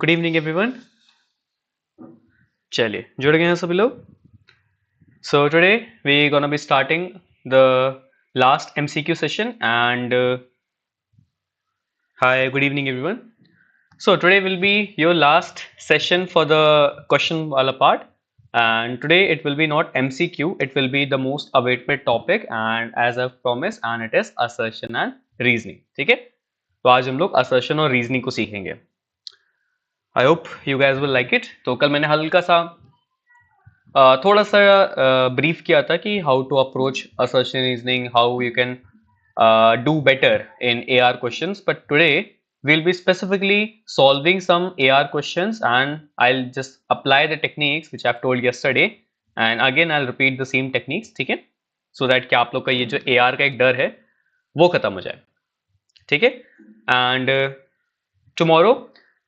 Good evening everyone. चलिए जुड़ गए हैं सभी लोग। So today we gonna be starting the last MCQ session and hi good evening everyone. So today will be your last session for the question wala part, and today it will be not MCQ, it will be the most awaited topic and as I've promised and it is assertion and reasoning। ठीक है, तो आज हम लोग assertion और reasoning को सीखेंगे। I hope you guys will like it। तो कल मैंने हल्का सा थोड़ा सा ब्रीफ किया था कि how to approach assertion reasoning, how you can do better in AR questions, but today we'll be specifically solving some AR questions and I'll just apply the techniques which I've told yesterday and again I'll repeat the same techniques, ठीक है, so that कि आप लोग का ये जो AR का एक डर है वो खत्म हो जाए, ठीक है। and tomorrow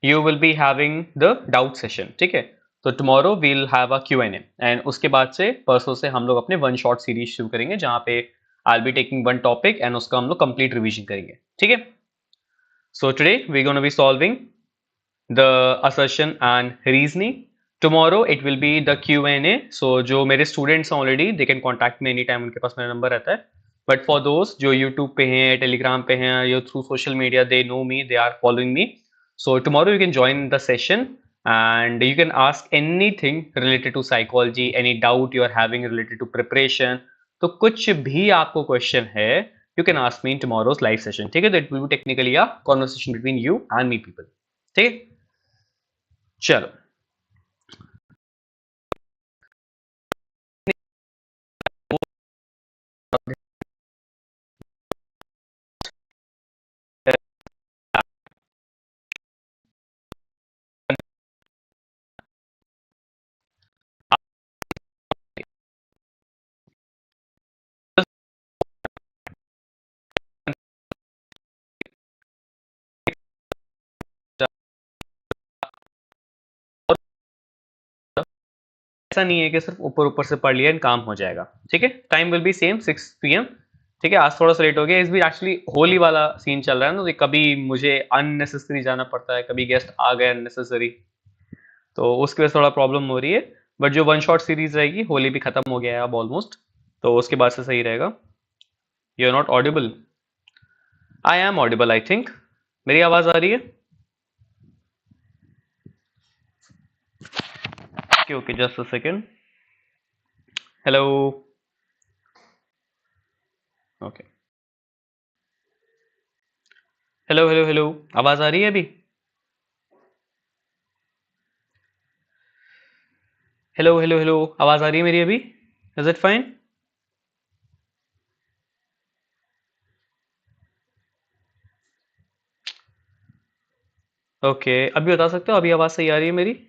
you will be having the doubt session, ठीक है। तो tomorrow we'll have a Q&A and उसके बाद से परसों से हम लोग अपने वन शॉट सीरीज शुरू करेंगे जहां पे I be taking one topic and उसका हम लोग कंप्लीट रिवीजन करेंगे, ठीक है। So today we gonna be solving the assertion and reasoning. Tomorrow it will be the Q&A। So जो मेरे स्टूडेंट्स हैं already they can contact me any time, उनके पास मेरा नंबर रहता है। बट फॉर दोस्त जो यूट्यूब पे हैं, टेलीग्राम पे हैं या through social media, they know me, they are following me. So tomorrow you can join the session and you can ask anything related to psychology, any doubt you are having related to preparation। तो कुछ भी आपको question है you can ask me in tomorrow's live session, ठीक है। तो it will be technically a conversation between you and me people, ठीक है। चलो ऐसा नहीं है कि सिर्फ ऊपर ऊपर से पढ़ लिया काम हो जाएगा, ठीक है। Time will be same 6 PM, ठीक है। आज थोड़ा सा लेट हो गया, इस भी एक्चुअली होली वाला सीन चल रहा है ना, तो कभी मुझे अननेसेसरी जाना पड़ता है, कभी गेस्ट आ गए अननेसेसरी, तो उसकी वजह से थोड़ा प्रॉब्लम हो रही है। बट जो वन शॉट सीरीज रहेगी, होली भी खत्म हो गया है अब ऑलमोस्ट, तो उसके बाद से सही रहेगा। You are not audible. I am audible I think. मेरी आवाज आ रही है? Okay okay, just a second. Hello. Okay, hello hello hello, आवाज आ रही है अभी? हेलो हेलो हेलो, आवाज आ रही है मेरी अभी? Is it fine? ओके, अभी बता सकते हो अभी आवाज सही आ रही है मेरी?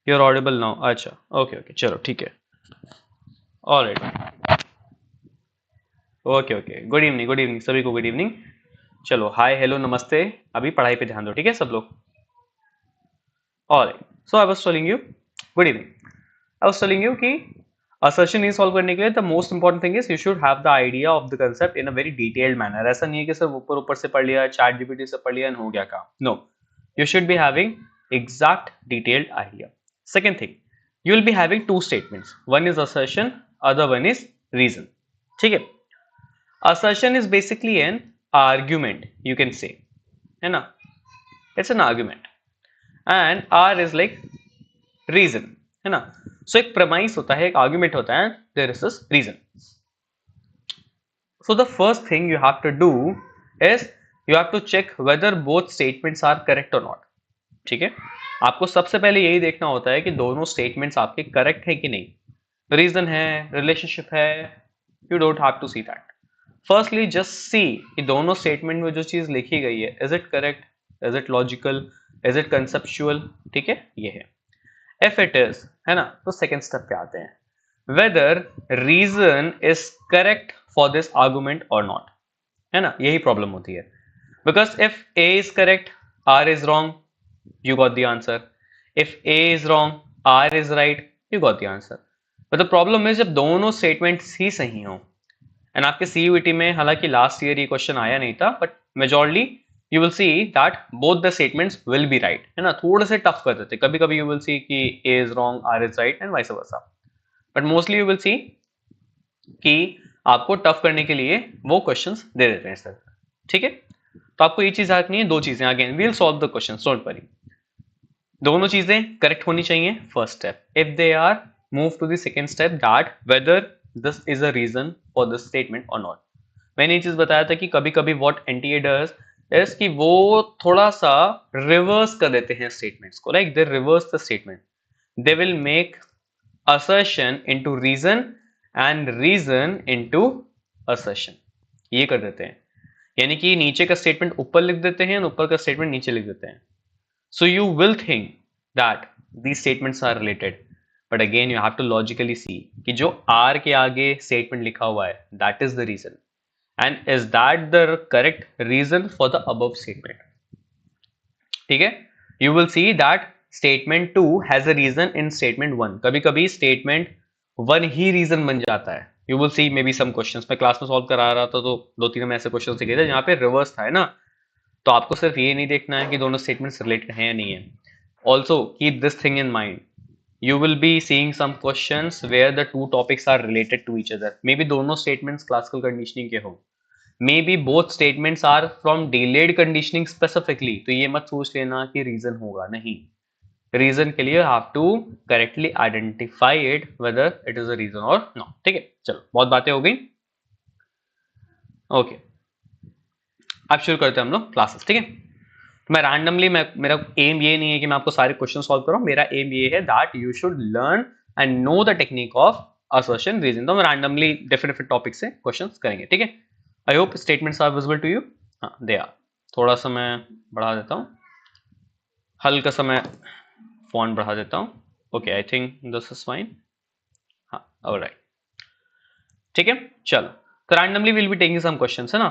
यू आर ऑडिबल नाउ, अच्छा ओके ओके, चलो ठीक है। Alright, okay okay, good evening सभी को, गुड इवनिंग। चलो हाय हेलो नमस्ते, अभी पढ़ाई पे ध्यान दो, ठीक है सब लोग। Alright, so I was telling you, good evening. I was telling you कि असर्शन सॉल्व करने के लिए the most important thing is you should have the idea of the concept in a very detailed manner. ऐसा नहीं है कि सिर्फ ऊपर ऊपर से पढ़ लिया, चैट जीपीटी से पढ़ लिया एंड हो गया काम, no. You should be having exact detailed idea। Second thing, you will be having two statements, one is assertion, other one is reason, ठीक है। assertion is basically an argument, you can say, है ना, it's an argument and R is like reason, है ना। so एक premise होता है, एक argument होता है, there is this reason। so the first thing you have to do is you have to check whether both statements are correct or not, ठीक है। आपको सबसे पहले यही देखना होता है कि दोनों स्टेटमेंट्स आपके करेक्ट है कि नहीं। रीजन है, रिलेशनशिप है, you don't have to see that. Firstly just see कि दोनों स्टेटमेंट में जो चीज लिखी गई है, is it correct, is it logical, is it conceptual, ठीक है, ये है। इफ इट इज, है ना, तो सेकेंड स्टेप पे आते हैं, whether reason is correct for this argument और नॉट, है ना, यही प्रॉब्लम होती है। Because if A is correct, R is wrong, you got the answer। if A is wrong, R is right, you got the answer। but the problem is जब दोनों statements ही सही हो, एंड आपके CUET में हालांकि last year ये question आया नहीं था, but majority you will see that both the statements will be right, है ना. थोड़े से टफ कर देते, कभी कभी you will see कि A is wrong, R is right and vice versa, but mostly you will see कि आपको टफ करने के लिए वो क्वेश्चंस दे देते हैं सर. ठीक है, तो आपको ये चीज रखनी है, दो चीजें. Again we will solve the questions, don't worry. दोनों चीजें करेक्ट होनी चाहिए. First step, if they are move to the second step, that whether this is a reason for this statement और नॉट. मैंने ये चीज बताया था कि कभी कभी व्हाट एनटीए डज इज कि वो थोड़ा सा रिवर्स कर देते हैं स्टेटमेंट्स को. Like they reverse the statement, they will make assertion into reason and reason into assertion. ये कर देते हैं, यानी कि नीचे का स्टेटमेंट ऊपर लिख देते हैं और ऊपर का स्टेटमेंट नीचे लिख देते हैं. So you will think that these statements are related, but again you have to logically see कि जो R के आगे statement लिखा हुआ है, that is the reason, and is that the correct reason for the above statement. ठीक है, you will see that statement 2 has a reason in statement 1. कभी कभी statement 1 ही reason बन जाता है. You will see maybe some questions मैं class में solve करा रहा था तो दो तीन में ऐसे क्वेश्चन दिखे थे जहाँ पे रिवर्स था, है ना. तो आपको सिर्फ ये नहीं देखना है कि दोनों स्टेटमेंट्स रिलेटेड हैं या नहीं है. Also keep this thing in mind, you will be seeing some questions where the two topics are related to each other. May be दोनों स्टेटमेंट्स क्लासिकल कंडीशनिंग के हो, may be both statements are from delayed conditioning specifically. तो ये मत सोच लेना कि reason होगा, नहीं. रीजन के लिए have to correctly identify it whether it is a reason और नॉट. ठीक है, चलो बहुत बातें हो गई. ओके, अब शुरू करते हैं हम लोग क्लासेस. ठीक है, तो मैं रैंडमली, मेरा एम ये नहीं है कि मैं आपको सारे क्वेश्चन सॉल्व करूं. मेरा एम ये है that you should learn and know the technique of assertion reason. तो मैं रैंडमली डिफरेंट डिफरेंट टॉपिक से क्वेश्चंस करेंगे. ठीक है, I hope statements are visible to you. हाँ, दे आर. थोड़ा सा मैं बढ़ा देता हूँ, हल्का सा मैं फॉन्ट बढ़ा देता हूँ. Okay, I think this is fine. हाँ, ऑलराइट. ठीक है, चलो. तो randomly will be taking some questions, है ना.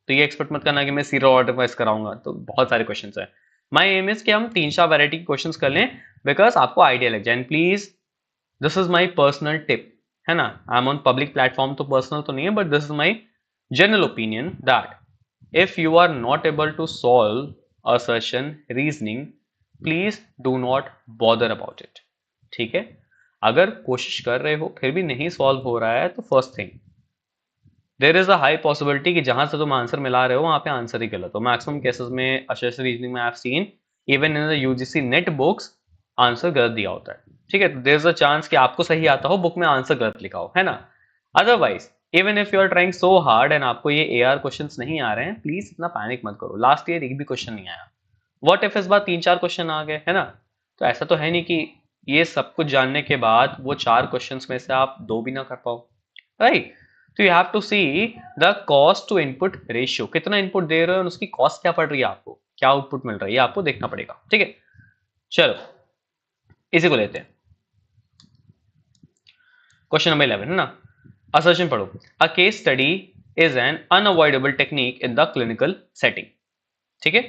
तो ये एक्सपेक्ट मत करना कि मैं सीरियल ऑर्डर वाइज कराऊंगा, तो बहुत सारे क्वेश्चंस हैं. माय एम इज कि हम 3-4 वैरायटी के क्वेश्चंस कर लें बिकॉज आपको आइडिया लग जाए. And please, this is my personal tip, है ना. I am on public platform तो पर्सनल तो नहीं है, but this is my general opinion that if you are not able to solve assertion reasoning, please do not bother about it. ठीक है, अगर कोशिश कर रहे हो फिर भी नहीं सॉल्व हो रहा है, तो first thing, there is a high possibility कि जहां से तुम आंसर मिला रहे हो वहां पे आंसर ही गलत हो. मैक्सिमम केसेस में असर्शन रीजनिंग में I have seen even in the UGC net books answer गलत दिया होता है. ठीक है, तो देयर इज अ चांस कि आपको सही आता हो, बुक में आंसर गलत लिखा हो, है ना. Otherwise even if you are trying so hard and आपको ये एआर क्वेश्चंस नहीं आ रहे हैं, प्लीज इतना पैनिक मत करो. लास्ट ईयर एक भी क्वेश्चन नहीं आया. व्हाट इफ इस बार 3-4 क्वेश्चन आ गए, है ना. तो ऐसा तो है नहीं कि ये सब कुछ जानने के बाद वो 4 क्वेश्चंस में से आप 2 भी ना कर पाओ, राइट. तो you have to see the cost to input ratio, कितना इनपुट दे रहे हो और उसकी कॉस्ट क्या पड़ रही है, आपको क्या आउटपुट मिल रहा है, ये आपको देखना पड़ेगा. ठीक है, चलो इसी को लेते हैं. क्वेश्चन नंबर 11, है ना. असर्शन पढ़ो. अ case study is an unavoidable technique in the clinical setting. ठीक है,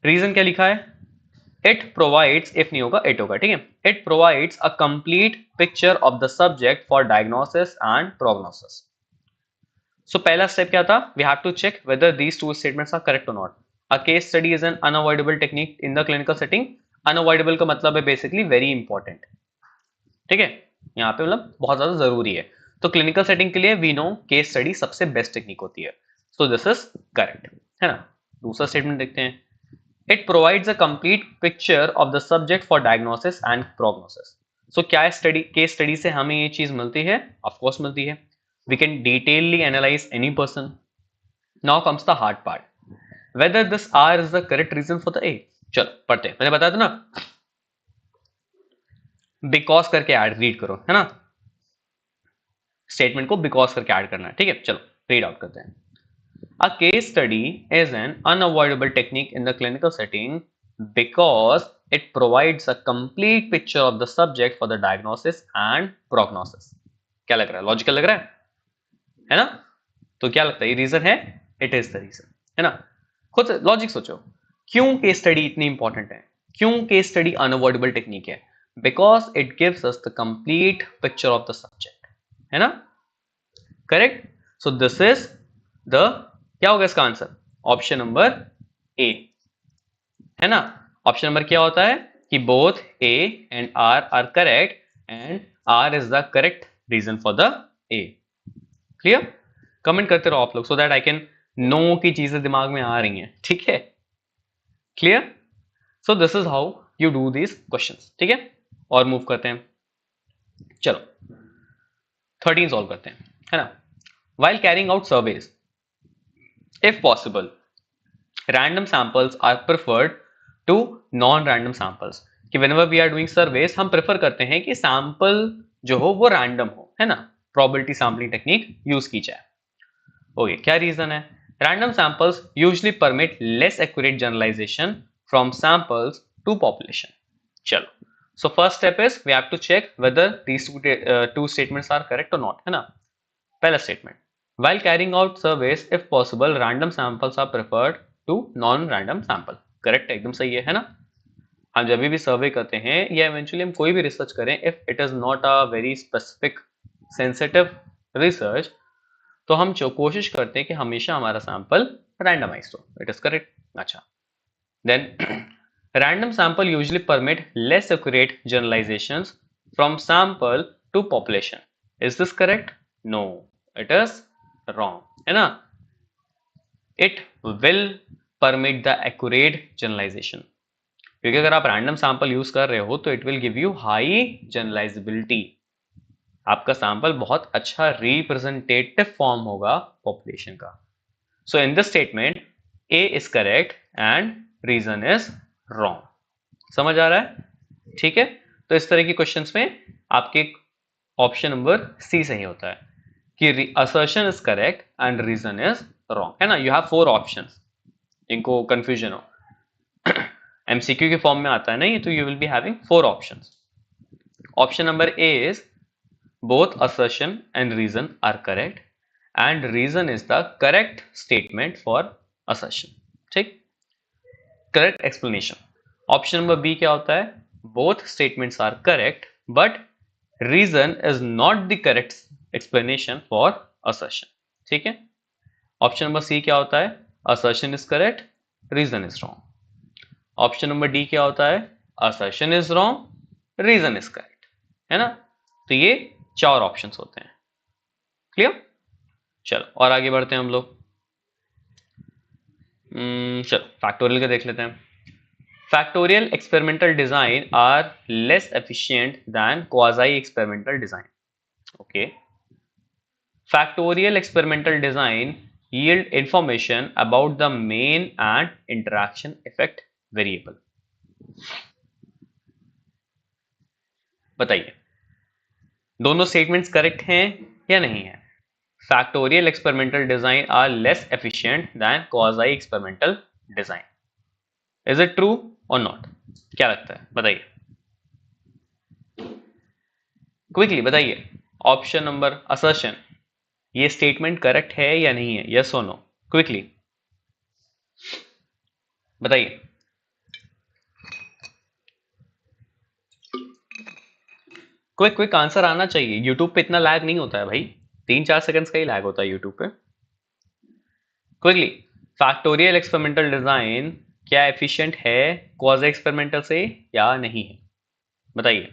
रीजन क्या लिखा है, इट प्रोवाइड्स, इफ नहीं होगा इट होगा. ठीक है, it provides a complete picture of the subject for diagnosis and prognosis. So पहला स्टेप क्या था, we have to check whether these two statements are correct और not. A case study is an unavoidable technique in the clinical setting. Unavoidable का मतलब है basically very important. ठीक है, यहाँ पे मतलब बहुत ज्यादा जरूरी है. तो क्लिनिकल सेटिंग के लिए वी नो केस स्टडी सबसे बेस्ट टेक्निक होती है. सो दिस इज करेक्ट, है ना. दूसरा स्टेटमेंट देखते हैं. It provides a complete picture of the subject for diagnosis and prognosis. So क्या स्टडी, केस स्टडी से हमें ये चीज मिलती है, ऑफ कोर्स मिलती है. We can detailedly analyze any person. Now comes the hard part. Whether this R is the correct reason for the A. चलो पढ़ते हैं. मैंने बताया था ना, बिकॉज करके ऐड रीड करो, है ना. स्टेटमेंट को बिकॉज करके ऐड करना है. ठीक है, चलो रीड आउट करते हैं. A case study is an unavoidable technique in the clinical setting because it provides a complete picture of the subject for the diagnosis and prognosis. क्या लग रहा है, लॉजिकल लग रहा है ना. तो क्या लगता है, ये रीजन है, इट इज द रीजन, है ना. खुद लॉजिक सोचो, क्यों केस स्टडी इतनी इंपॉर्टेंट है, क्यों केस स्टडी अनअवॉइडेबल टेक्निक है. Because it gives us the complete picture of the subject, है ना. Correct. So this is the, क्या होगा इसका आंसर, ऑप्शन नंबर ए, है ना। ऑप्शन नंबर क्या होता है कि both A and R are correct and R is the correct reason for the A. Clear? Comment करते रहो आप लोग so that I can know की चीजें दिमाग में आ रही हैं, ठीक है। Clear? So this is how you do this questions, ठीक है। और मूव करते हैं, चलो 13 सॉल्व करते हैं, है ना। While carrying out surveys, if possible random samples are preferred to non random samples, कि whenever we are doing surveys हम प्रेफर करते हैं कि सैंपल जो हो वो रैंडम हो, है ना, प्रोबेबिलिटी सैम्पलिंग टेक्निक यूज की जाए। ओके, क्या रीजन है? Random samples usually permit less accurate generalisation from samples to population. चलो, so first step is we have to check whether these two statements are correct और not, है ना। पहला statement, while carrying out surveys if possible random samples are preferred to non random sample, correct, एकदम सही है ना। हम जब भी सर्वे करते हैं या इवेंचुअली हम कोई भी रिसर्च करें, if it is not a very specific sensitive research, तो हम कोशिश करते हैं कि हमेशा हमारा सैंपल रैंडमाइज हो। It is correct. अच्छा, then random sample usually permit less accurate generalizations from sample to population. Is this correct? No, it is wrong, है ना। It will permit the accurate generalization, क्योंकि अगर आप रैंडम सैंपल यूज कर रहे हो तो it will give you high generalisability, आपका सैंपल बहुत अच्छा रिप्रेजेंटेटिव फॉर्म होगा पॉपुलेशन का। So in this statement A is correct and reason is wrong. समझ आ रहा है? ठीक है, तो इस तरह की क्वेश्चंस में आपके ऑप्शन नंबर सी सही होता है कि assertion is correct and reason is wrong, है ना। यू हैव 4 ऑप्शंस, इनको कंफ्यूजन हो एमसीक्यू के फॉर्म में आता है ना ये, तो you will be having 4 options. Option number A is both assertion and reason are correct and reason is the correct statement for assertion, ठीक, correct explanation. Option number B क्या होता है? Both statements are correct but reason is not the correct explanation for assertion, ठीक है। Option number C क्या होता है? Assertion is correct, reason is wrong. Option number D क्या होता है? Assertion is wrong, reason is correct, है ना। तो ये 4 ऑप्शंस होते हैं। क्लियर? चलो और आगे बढ़ते हैं हम लोग। चलो फैक्टोरियल का देख लेते हैं। Factorial experimental design are less efficient than quasi-experimental design. Okay. Factorial experimental design yield information about the main and interaction effect variable. बताइए, दोनों स्टेटमेंट्स करेक्ट हैं या नहीं है? Factorial experimental design are less efficient than quasi-experimental design. Is it true or not? क्या लगता है, बताइए क्विकली, बताइए। ऑप्शन नंबर असर्शन, ये स्टेटमेंट करेक्ट है या नहीं है? यस और नो, क्विकली बताइए। क्विक क्विक आंसर आना चाहिए। यूट्यूब पे इतना लैग नहीं होता है भाई, 3-4 सेकंड्स का ही लैग होता है यूट्यूब पे। क्विकली, फैक्टोरियल एक्सपेरिमेंटल डिजाइन क्या एफिशिएंट है क्वाज़ी एक्सपेरिमेंटल से या नहीं है? बताइए।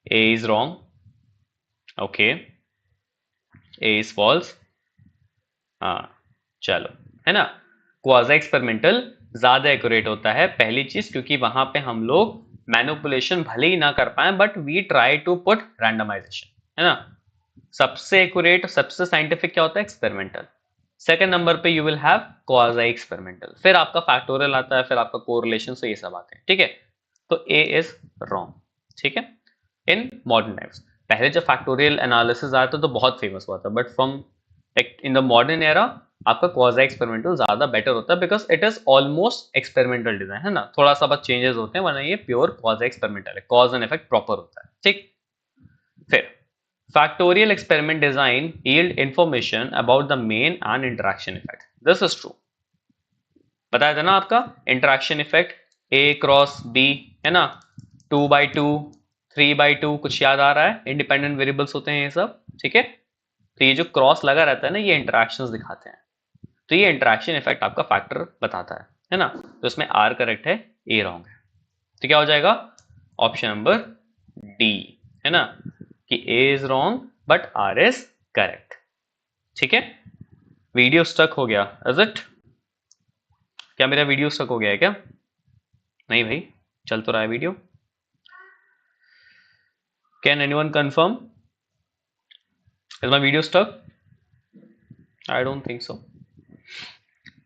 A is wrong, okay, A is false, हाँ चलो, है ना। क्वाज़ी एक्सपेरिमेंटल ज्यादा एक्यूरेट होता है, पहली चीज क्योंकि वहां पे हम लोग मैनिपुलेशन भले ही ना कर पाए but we try to put randomization, है ना। सबसे एक्यूरेट, सबसे साइंटिफिक क्या होता है? एक्सपेरिमेंटल। सेकंड नंबर पे you will have quasi experimental, फिर आपका फैक्टोरियल आता है, फिर आपका कोरिलेशन, से ये सब आते हैं, ठीक है। तो ए इज रॉन्ग, ठीक है। इन मॉडर्न टाइम्स, पहले जब फैक्टोरियल एनालिसिस आया था तो बहुत फेमस हुआ था, but from in the modern era आपका क्वाज़ी एक्सपेरिमेंटल ज्यादा बेटर होता है because it is almost experimental design, है ना। थोड़ा सा बस चेंजेस होते हैं, वरना ये प्योर क्वाज़ी एक्सपेरिमेंटल है, कॉज एंड इफेक्ट प्रॉपर होता है, ठीक। फिर factorial experiment design yield information about the main and interaction effect. This is true. बताया था ना आपका interaction effect A cross B, है ना, 2/2, 3/2, कुछ याद आ रहा है? इंडिपेंडेंट वेरिएबल्स होते हैं ये सब, ठीक है। तो ये जो क्रॉस लगा रहता है ना, ये इंटरेक्शंस दिखाते हैं। तो ये इंटरेक्शन इफेक्ट आपका फैक्टर बताता है ना। तो इसमें आर करेक्ट है, ए रॉन्ग है। तो क्या हो जाएगा ऑप्शन नंबर डी, है ना, कि A is wrong but R is correct. ठीक है, वीडियो स्टक हो गया इज इट? क्या मेरा वीडियो स्टक हो गया है क्या? नहीं भाई, चल तो रहा है video. Can anyone confirm? Is my video stuck? I don't think so.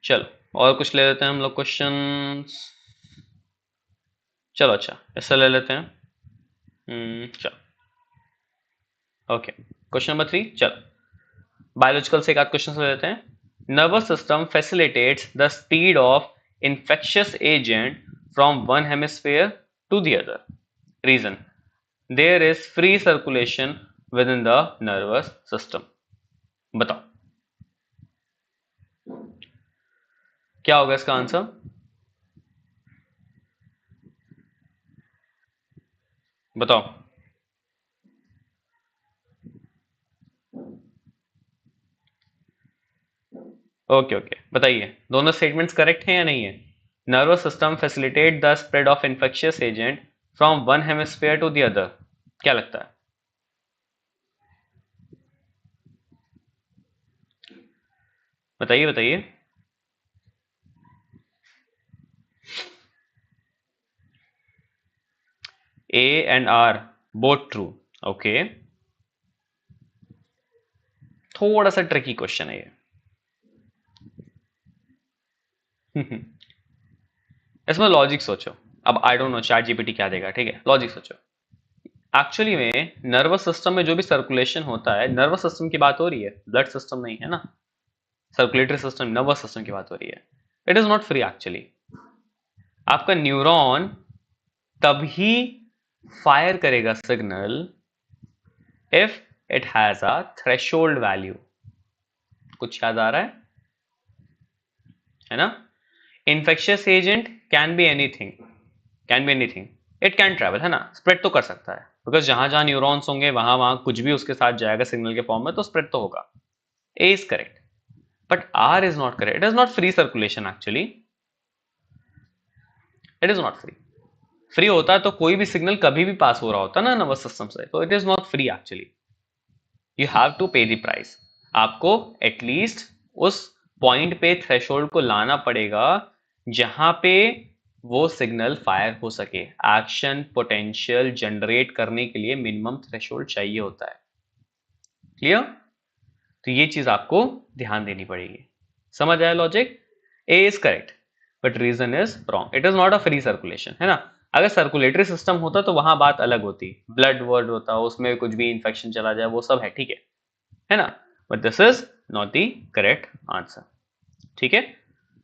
चलो और कुछ ले लेते हैं हम लोग क्वेश्चन। चलो अच्छा ऐसा ले लेते हैं। चलो ओके, क्वेश्चन नंबर 3। चलो बायोलॉजिकल से एक आध क्वेश्चन ले लेते हैं। Nervous system facilitates the speed of infectious agent from one hemisphere to the other. Reason: there is free circulation within the nervous system. बताओ क्या होगा इसका आंसर? बताओ। ओके ओके, बताइए दोनों स्टेटमेंट्स करेक्ट हैं या नहीं है? Nervous system facilitate the spread of infectious agent from one hemisphere to the other. क्या लगता है? बताइए बताइए। A and R both true. Okay, थोड़ा सा ट्रिकी क्वेश्चन है ये। इसमें लॉजिक सोचो। अब I don't know chat GPT क्या देगा, ठीक है, लॉजिक सोचो। एक्चुअली में नर्वस सिस्टम में जो भी सर्कुलेशन होता है, नर्वस सिस्टम की बात हो रही है, ब्लड सिस्टम नहीं है ना, सर्कुलेटरी सिस्टम, नर्वस सिस्टम की बात हो रही है। It is not free actually. आपका न्यूरॉन तभी फायर करेगा signal if it has a threshold value. कुछ याद आ रहा है ना? Infectious agent can be anything, can be anything, it can travel, है ना, स्प्रेड तो कर सकता है, बिकॉज जहां जहां न्यूरॉन्स होंगे वहां वहां कुछ भी उसके साथ जाएगा सिग्नल के फॉर्म में, तो स्प्रेड तो होगा। A is correct but R is not correct. It is not free circulation actually, it is not free. Free होता तो कोई भी सिग्नल कभी भी पास हो रहा होता ना नर्वस सिस्टम से, तो it is not free actually. You have to pay the price. आपको एटलीस्ट उस पॉइंट पे थ्रेशोल्ड को लाना पड़ेगा जहां पे वो सिग्नल फायर हो सके। एक्शन पोटेंशियल जनरेट करने के लिए मिनिमम थ्रेशोल्ड चाहिए होता है। क्लियर? तो ये चीज आपको ध्यान देनी पड़ेगी। समझ आया logic? A is correct but reason is wrong. It is not a free circulation, है ना। अगर सर्कुलेटरी सिस्टम होता तो वहां बात अलग होती, ब्लड वर्ड होता, उसमें कुछ भी इंफेक्शन चला जाए, वो सब है, ठीक है ना। But this is not the correct answer. ठीक है,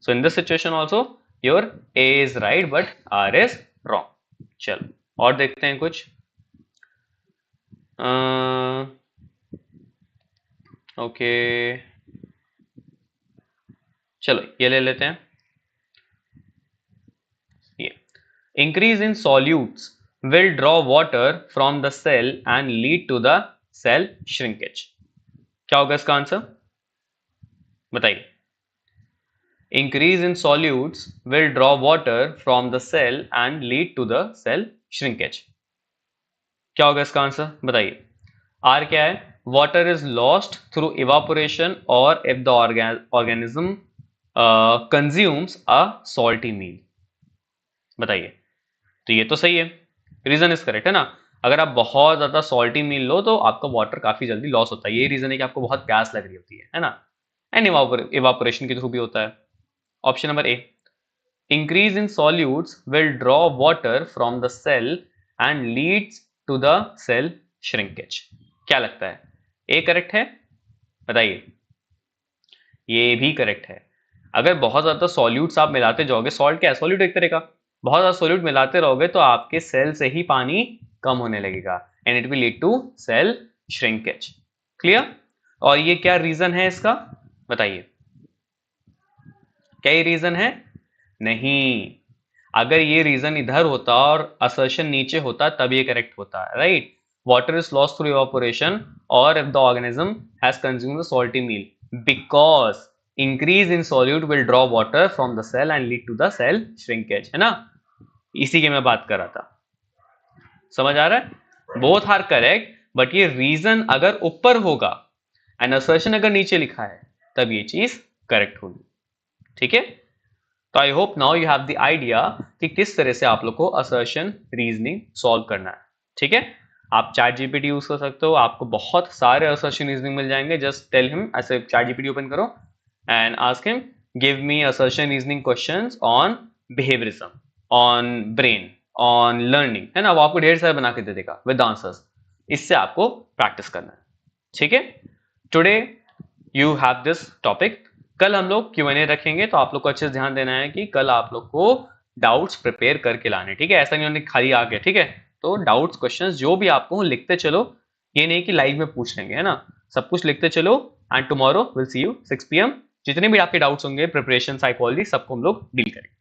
so in this situation also your A is right but R is wrong. चलो और देखते हैं कुछ। ओके चलो ये ले लेते हैं। ये increase in solutes will draw water from the cell and lead to the cell shrinkage। क्या होगा इसका आंसर? बताइए। Increase in solutes will draw water from the cell and lead to the cell shrinkage। क्या होगा इसका answer? बताइए। R क्या है? Water is lost through evaporation और if the organism consumes a salty meal. बताइए। तो ये तो सही है, रीजन इज करेक्ट, है ना। अगर आप बहुत ज्यादा सॉल्टी मील लो तो आपका वाटर काफी जल्दी लॉस होता है। ये रीजन है कि आपको बहुत प्यास लग रही होती है ना। एंड इवापोरेशन के थ्रू भी होता है। Option number A, increase in solutes will draw water from the cell and leads to the cell shrinkage. क्या लगता है? ए करेक्ट है? बताइए। ये भी करेक्ट है। अगर बहुत ज्यादा सॉल्यूट्स आप मिलाते जाओगे, सॉल्ट क्या है? सॉल्यूट एक तरह का, बहुत ज्यादा सॉल्यूट मिलाते रहोगे तो आपके सेल से ही पानी कम होने लगेगा and it will lead to cell shrinkage. Clear? और ये क्या रीजन है इसका? बताइए। क्या ये रीजन है? नहीं, अगर ये रीजन इधर होता और असर्शन नीचे होता तब ये करेक्ट होता, right. Water is lost through evaporation और if the organism has consumed the salty meal because increase in solute will draw water from the cell and lead to the cell shrinkage, है ना। इसी की मैं बात कर रहा था, समझ आ रहा है। बोथ आर करेक्ट, बट ये रीजन अगर ऊपर होगा एंड असर्शन अगर नीचे लिखा है तब ये चीज करेक्ट होगी, ठीक है। तो I hope now you have the idea कि किस तरह से आप लोग को असर्शन रीजनिंग सॉल्व करना है, ठीक है। आप चैट जीपीटी यूज कर सकते हो, आपको बहुत सारे असर्शन रीजनिंग मिल जाएंगे। जस्ट टेल हिम, ऐसे चैट जीपीटी ओपन करो and ask him give me assertion reasoning questions on behaviourism, on brain, on learning, है ना। वो आपको ढेर सारे बना के दे देगा विद आंसर्स। इससे आपको प्रैक्टिस करना है, ठीक है। Today you have this topic. कल हम लोग Q&A रखेंगे, तो आप लोग को अच्छे से ध्यान देना है कि कल आप लोग को डाउट्स प्रिपेयर करके लाने, ठीक है। ऐसा नहीं होने खाली आ गया, ठीक है। तो डाउट्स क्वेश्चंस जो भी आपको लिखते चलो, ये नहीं कि लाइव में पूछ लेंगे, है ना। सब कुछ लिखते चलो and tomorrow will see you 6 PM। जितने भी आपके डाउट्स होंगे प्रिपरेशन, साइकोलॉजी, सबको हम लोग डील करेंगे।